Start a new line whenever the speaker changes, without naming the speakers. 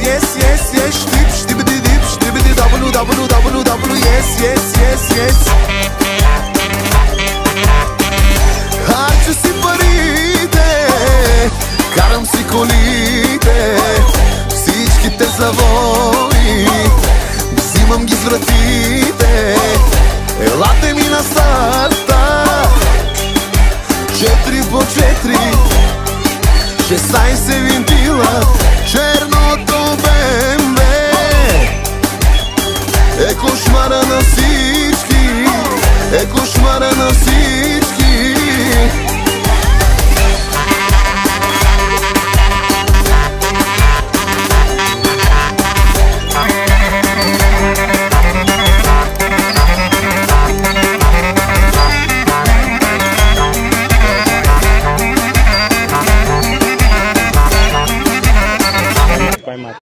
yes, yes, yes. Știp, știbidi dip, știbidi dablu, dablu, dablu, dablu, yes, yes, yes, yes. Harce si парите, карам си колите, всичките завои, взимам ги с вратите. Елате ми на старта, 4x4, 16 винтила, черното БМВ е кошмара на всички, е кошмара на всички.